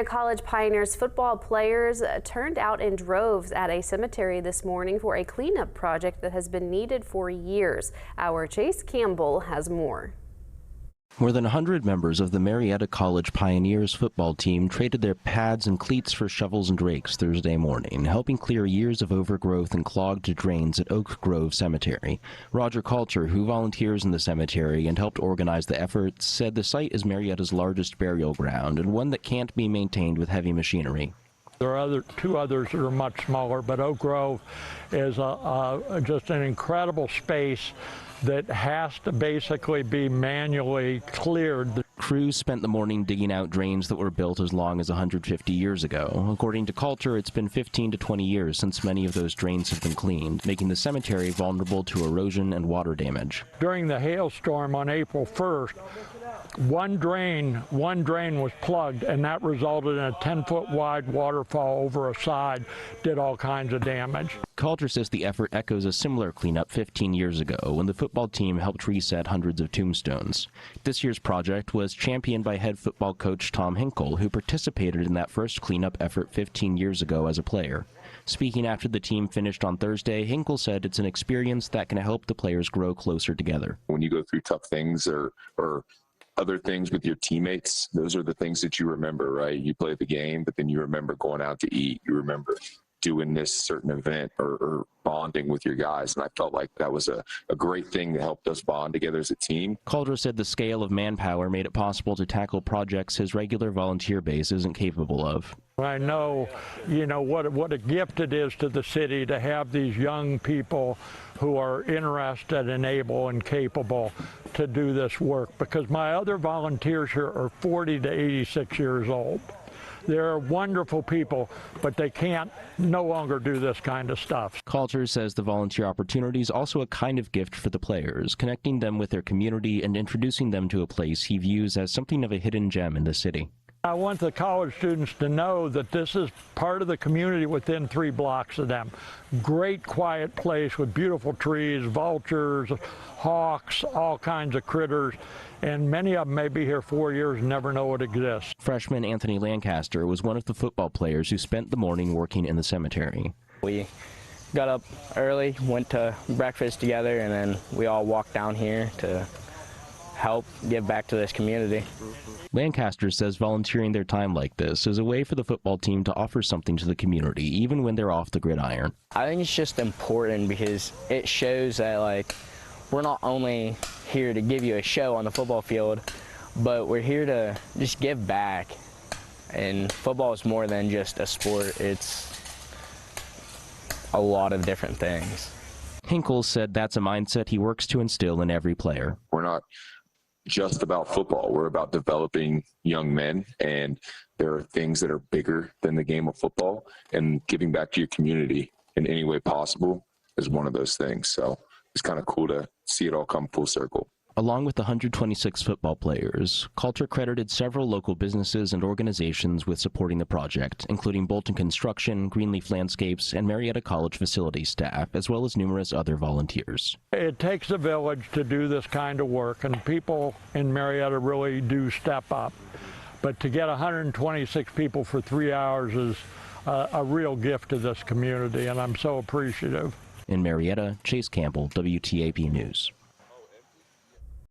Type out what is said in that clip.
Marietta College Pioneers football players turned out in droves at a cemetery this morning for a cleanup project that has been needed for years. Our Chase Campbell has more. More than 100 members of the Marietta College Pioneers football team traded their pads and cleats for shovels and rakes Thursday morning, helping clear years of overgrowth and clogged drains at Oak Grove Cemetery. Roger Culture, who volunteers in the cemetery and helped organize the effort, said the site is Marietta's largest burial ground and one that can't be maintained with heavy machinery. There are two others that are much smaller, but Oak Grove is just an incredible space that has to basically be manually cleared. Crews spent the morning digging out drains that were built as long as 150 years ago. According to Culture, it's been 15 to 20 years since many of those drains have been cleaned, making the cemetery vulnerable to erosion and water damage. During the hailstorm on April 1st, one drain was plugged, and that resulted in a 10-foot wide waterfall over a side, did all kinds of damage. Culture says the effort echoes a similar cleanup 15 years ago when the football team helped reset hundreds of tombstones. This year's project was championed by head football coach Tom Hinkle, who participated in that first cleanup effort 15 years ago as a player. Speaking after the team finished on Thursday, Hinkle said it's an experience that can help the players grow closer together. When you go through tough things or other things with your teammates, those are the things that you remember, right? You play the game, but then you remember going out to eat. You remember doing this certain event or bonding with your guys. And I felt like that was a great thing that helped us bond together as a team. Calder said the scale of manpower made it possible to tackle projects his regular volunteer base isn't capable of. I know, what a gift it is to the city to have these young people who are interested and able and capable to do this work, because my other volunteers here are 40 to 86 years old. They're wonderful people, but they can't no longer do this kind of stuff. Culture says the volunteer opportunity is also a kind of gift for the players, connecting them with their community and introducing them to a place he views as something of a hidden gem in the city. I want the college students to know that this is part of the community within 3 blocks of them. Great quiet place with beautiful trees, vultures, hawks, all kinds of critters, and many of them may be here 4 years and never know it exists. Freshman Anthony Lancaster was one of the football players who spent the morning working in the cemetery. We got up early, went to breakfast together, and then we all walked down here to help give back to this community. Lancaster says volunteering their time like this is a way for the football team to offer something to the community, even when they're off the gridiron. I think it's just important because it shows that, we're not only here to give you a show on the football field, but we're here to just give back. And football is more than just a sport. It's a lot of different things. Hinkle said that's a mindset he works to instill in every player. We're not just about football. We're about developing young men, and there are things that are bigger than the game of football, and giving back to your community in any way possible is one of those things. So it's kind of cool to see it all come full circle. Along with the 126 football players, Culture credited several local businesses and organizations with supporting the project, including Bolton Construction, Greenleaf Landscapes, and Marietta College facility staff, as well as numerous other volunteers. It takes a village to do this kind of work, and people in Marietta really do step up. But to get 126 people for 3 hours is a real gift to this community, and I'm so appreciative. In Marietta, Chase Campbell, WTAP News.